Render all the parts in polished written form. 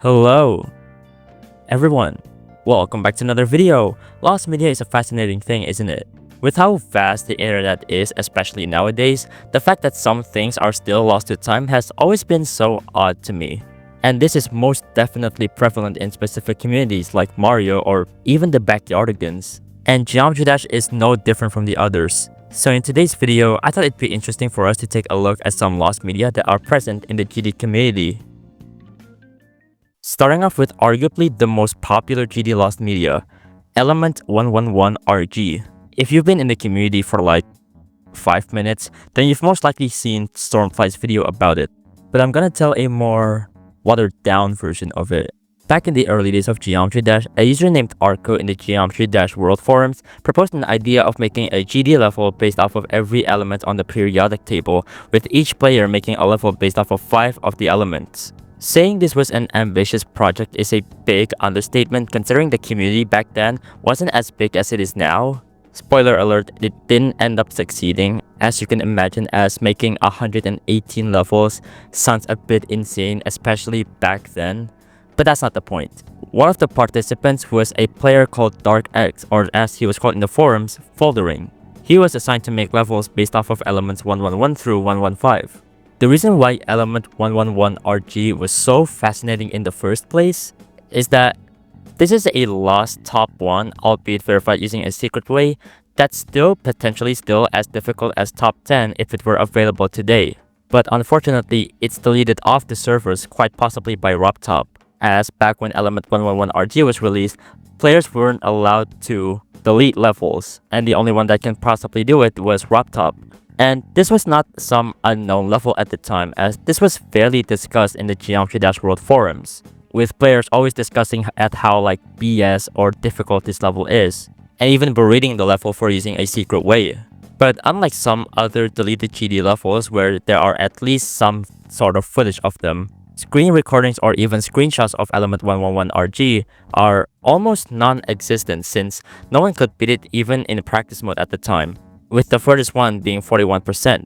Hello, everyone. Welcome back to another video. Lost media is a fascinating thing, isn't it? With how vast the internet is, especially nowadays, the fact that some things are still lost to time has always been so odd to me. And this is most definitely prevalent in specific communities like Mario or even the Backyardigans. And Geometry Dash is no different from the others. So in today's video, I thought it'd be interesting for us to take a look at some lost media that are present in the GD community. Starting off with arguably the most popular GD lost media, Element 111RG. If you've been in the community for like 5 minutes, then you've most likely seen Stormfly's video about it. But I'm gonna tell a more watered down version of it. Back in the early days of Geometry Dash, a user named Arco in the Geometry Dash world forums proposed an idea of making a GD level based off of every element on the periodic table, with each player making a level based off of 5 of the elements. Saying this was an ambitious project is a big understatement considering the community back then wasn't as big as it is now. Spoiler alert, it didn't end up succeeding, as you can imagine, as making 118 levels sounds a bit insane, especially back then. But that's not the point. One of the participants was a player called Dark X, or as he was called in the forums, Foldering. He was assigned to make levels based off of elements 111 through 115. The reason why Element 111RG was so fascinating in the first place is that this is a lost top 1, albeit verified using a secret way, that's potentially still as difficult as top 10 if it were available today. But unfortunately, it's deleted off the servers, quite possibly by RobTop, as back when Element 111RG was released, players weren't allowed to delete levels, and the only one that can possibly do it was RobTop. And this was not some unknown level at the time, as this was fairly discussed in the Geometry Dash World forums, with players always discussing at how like BS or difficult this level is, and even berating the level for using a secret way. But unlike some other deleted GD levels where there are at least some sort of footage of them, screen recordings or even screenshots of Element 111RG are almost non-existent since no one could beat it even in practice mode at the time, with the furthest one being 41%.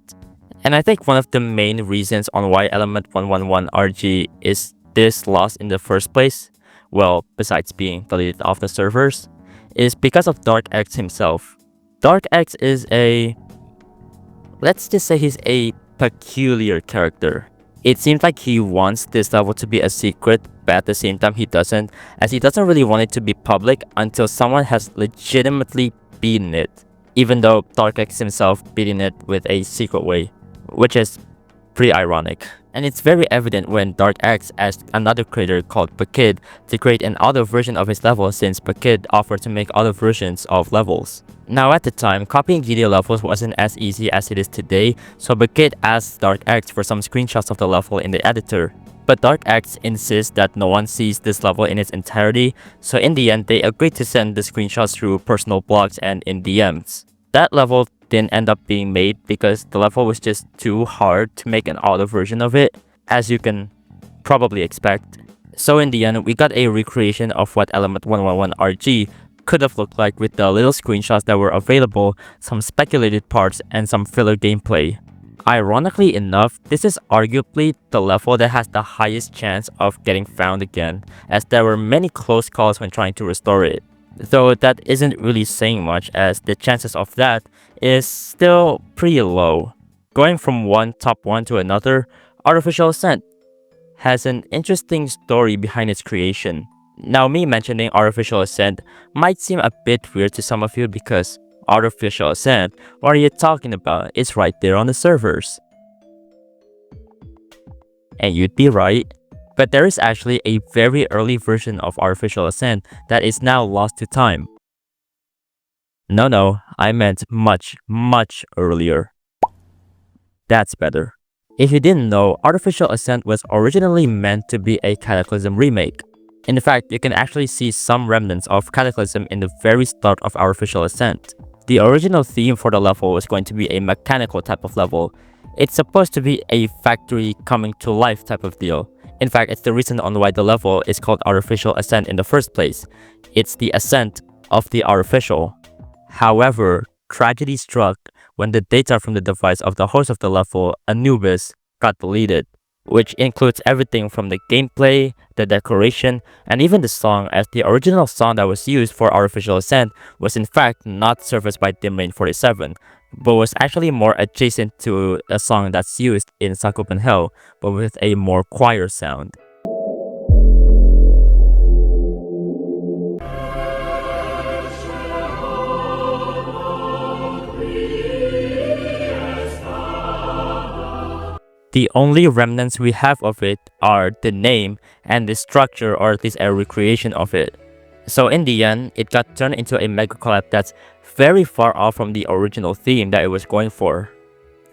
And I think one of the main reasons on why Element 111RG is this lost in the first place, well, besides being deleted off the servers, is because of Dark X himself. Dark X is let's just say he's a peculiar character. It seems like he wants this level to be a secret, but at the same time he doesn't, as he doesn't really want it to be public until someone has legitimately beaten it, even though Dark X himself beating it with a secret way, which is pretty ironic. And it's very evident when Dark X asked another creator called Pakid to create an auto version of his level, since Pakid offered to make other versions of levels. Now at the time, copying GD levels wasn't as easy as it is today, so Pakid asked Dark X for some screenshots of the level in the editor. But Dark X insists that no one sees this level in its entirety, so in the end they agreed to send the screenshots through personal blogs and in DMs. That level didn't end up being made because the level was just too hard to make an auto version of it, as you can probably expect. So in the end, we got a recreation of what Element 111RG could have looked like with the little screenshots that were available, some speculated parts, and some filler gameplay. Ironically enough, this is arguably the level that has the highest chance of getting found again, as there were many close calls when trying to restore it. Though that isn't really saying much, as the chances of that is still pretty low. Going from one top 1 to another, Artificial Ascent has an interesting story behind its creation. Now, me mentioning Artificial Ascent might seem a bit weird to some of you because Artificial Ascent, what are you talking about? It's right there on the servers. And you'd be right. But there is actually a very early version of Artificial Ascent that is now lost to time. No, I meant much, much earlier. That's better. If you didn't know, Artificial Ascent was originally meant to be a Cataclysm remake. In fact, you can actually see some remnants of Cataclysm in the very start of Artificial Ascent. The original theme for the level was going to be a mechanical type of level. It's supposed to be a factory coming to life type of deal. In fact, it's the reason on why the level is called Artificial Ascent in the first place. It's the ascent of the artificial. However, tragedy struck when the data from the device of the host of the level, Anubis, got deleted. which includes everything from the gameplay, the decoration, and even the song, as the original song that was used for Artificial Ascent was in fact not serviced by Dim Lane 47, but was actually more adjacent to a song that's used in Sakupen Hell, but with a more choir sound. The only remnants we have of it are the name and the structure, or at least a recreation of it. So in the end, it got turned into a mega collab that's very far off from the original theme that it was going for.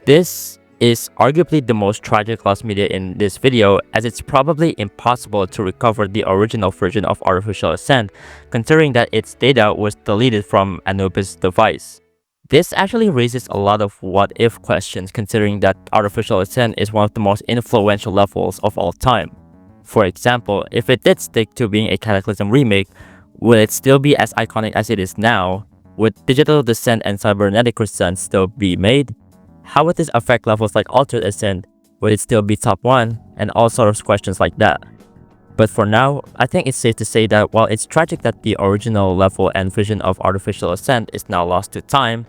This is arguably the most tragic lost media in this video, as it's probably impossible to recover the original version of Artificial Ascent, considering that its data was deleted from Anubis' device. This actually raises a lot of what-if questions, considering that Artificial Ascent is one of the most influential levels of all time. For example, if it did stick to being a Cataclysm remake, would it still be as iconic as it is now? Would Digital Descent and Cybernetic Ascent still be made? How would this affect levels like Altered Ascent? Would it still be top 1? And all sorts of questions like that. But for now, I think it's safe to say that while it's tragic that the original level and vision of Artificial Ascent is now lost to time,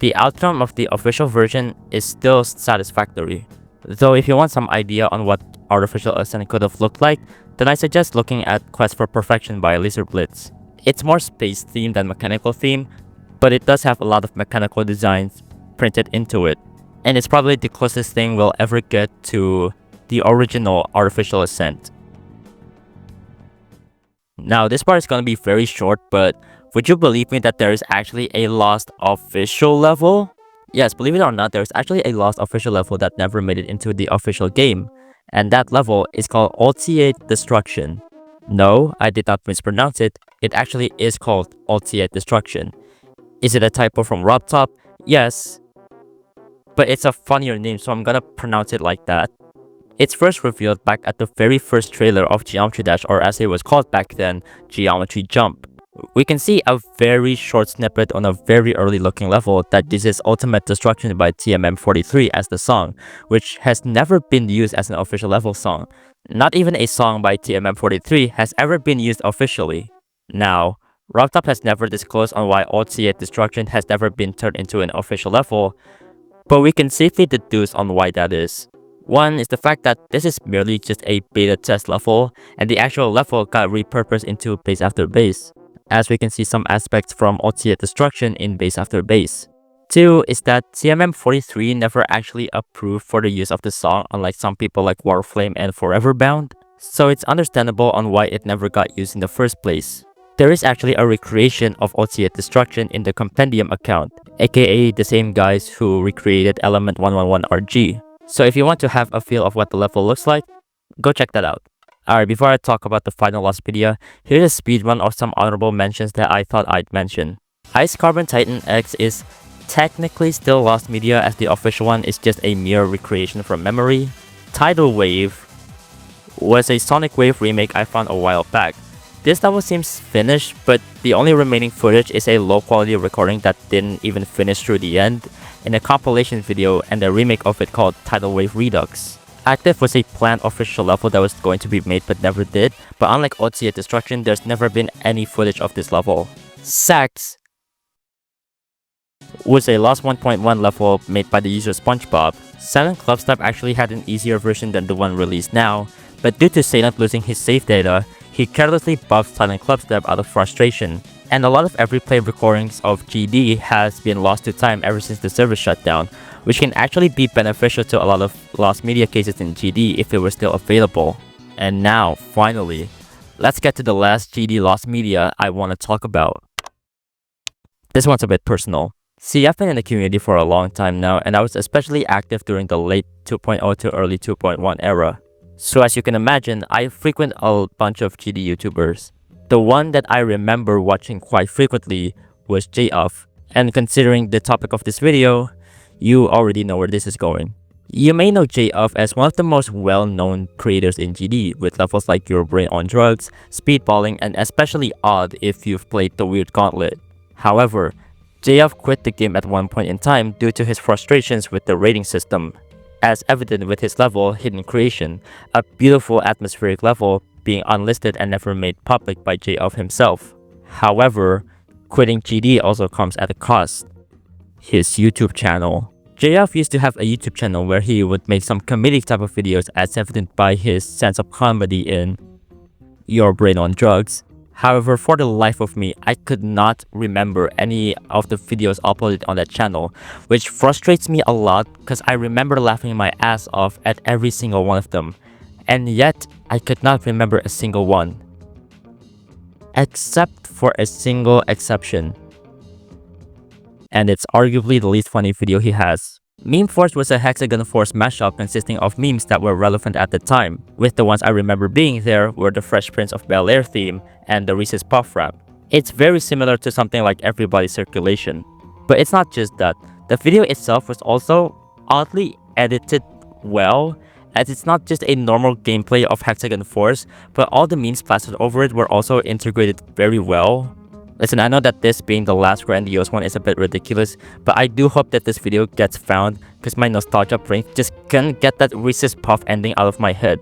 the outcome of the official version is still satisfactory. Though if you want some idea on what Artificial Ascent could have looked like, then I suggest looking at Quest for Perfection by Lizard Blitz. It's more space themed than mechanical theme, but it does have a lot of mechanical designs printed into it. And it's probably the closest thing we'll ever get to the original Artificial Ascent. Now, this part is going to be very short, but would you believe me that there is actually a lost official level? Yes, believe it or not, there is actually a lost official level that never made it into the official game. And that level is called Ultimate Destruction. No, I did not mispronounce it. It actually is called Ultimate Destruction. Is it a typo from RobTop? Yes. But it's a funnier name, so I'm gonna pronounce it like that. It's first revealed back at the very first trailer of Geometry Dash, or as it was called back then, Geometry Jump. We can see a very short snippet on a very early looking level that uses Ultimate Destruction by TMM43 as the song, which has never been used as an official level song. Not even a song by TMM43 has ever been used officially. Now, RobTop has never disclosed on why Ultimate Destruction has never been turned into an official level, but we can safely deduce on why that is. One is the fact that this is merely just a beta test level, and the actual level got repurposed into Base After Base, as we can see some aspects from Ultimate Destruction in Base After Base. Two is that TMM43 never actually approved for the use of the song, unlike some people like Warflame and Forever Bound, so it's understandable on why it never got used in the first place. There is actually a recreation of Ultimate Destruction in the Compendium account, aka the same guys who recreated Element 111RG. So if you want to have a feel of what the level looks like, go check that out. Alright, before I talk about the final lost media, here's a speedrun of some honorable mentions that I thought I'd mention. Ice Carbon Titan X is technically still lost media, as the official one is just a mere recreation from memory. Tidal Wave was a Sonic Wave remake I found a while back. This level seems finished, but the only remaining footage is a low quality recording that didn't even finish through the end, in a compilation video and a remake of it called Tidal Wave Redux. Active was a planned official level that was going to be made but never did, but unlike Ultimate Destruction, there's never been any footage of this level. Sax was a Lost 1.1 level made by the user SpongeBob. Silent Clubstep actually had an easier version than the one released now, but due to Salient losing his save data, he carelessly buffed Silent Clubstep out of frustration. And a lot of every play recordings of GD has been lost to time ever since the server shut down, which can actually be beneficial to a lot of lost media cases in GD if it were still available. And now, finally, let's get to the last GD lost media I want to talk about. This one's a bit personal. See, I've been in the community for a long time now, and I was especially active during the late 2.0 to early 2.1 era. So as you can imagine, I frequent a bunch of GD YouTubers. The one that I remember watching quite frequently was Joff, and considering the topic of this video, you already know where this is going. You may know Joff as one of the most well-known creators in GD, with levels like Your Brain on Drugs, Speedballing, and especially Odd if you've played the Weird Gauntlet. However, Joff quit the game at one point in time due to his frustrations with the rating system. as evident with his level Hidden Creation, a beautiful atmospheric level being unlisted and never made public by Joff himself. However, quitting GD also comes at a cost: his YouTube channel. Joff used to have a YouTube channel where he would make some comedic type of videos, as evident by his sense of comedy in Your Brain on Drugs. However, for the life of me, I could not remember any of the videos uploaded on that channel, which frustrates me a lot because I remember laughing my ass off at every single one of them, and yet I could not remember a single one. Except for a single exception. And it's arguably the least funny video he has. Meme Force was a Hexagon Force mashup consisting of memes that were relevant at the time, with the ones I remember being there were the Fresh Prince of Bel-Air theme and the Reese's Puff rap. It's very similar to something like Everybody's Circulation. But it's not just that, the video itself was also oddly edited well, as it's not just a normal gameplay of Hexagon Force, but all the memes plastered over it were also integrated very well. Listen, I know that this being the last grandiose one is a bit ridiculous, but I do hope that this video gets found because my nostalgia brain just can't get that Reese's Puff ending out of my head.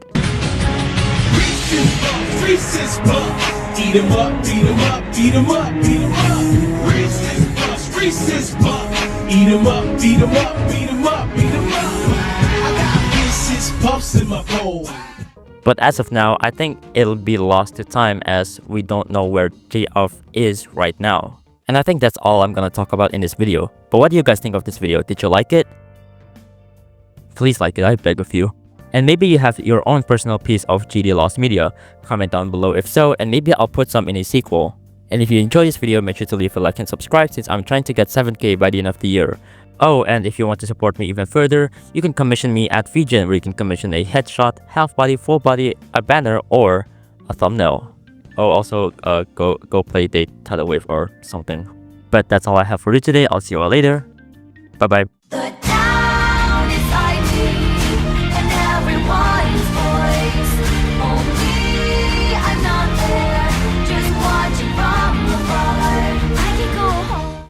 Reese's Puff, eat 'em up, beat 'em up, beat 'em up, beat 'em up. Reese's Puff, eat 'em up, beat 'em up, beat 'em up, beat 'em up. I got Reese's Puffs in my bowl. But as of now, I think it'll be lost to time as we don't know where Joff is right now. And I think that's all I'm gonna talk about in this video. But what do you guys think of this video? Did you like it? Please like it, I beg of you. And maybe you have your own personal piece of GD Lost Media. Comment down below if so, and maybe I'll put some in a sequel. And if you enjoyed this video, make sure to leave a like and subscribe since I'm trying to get 7K by the end of the year. Oh, and if you want to support me even further, you can commission me at VGen, where you can commission a headshot, half body, full body, a banner, or a thumbnail. Oh, also, go play Date Tidal Wave or something. But that's all I have for you today. I'll see you all later. Bye bye.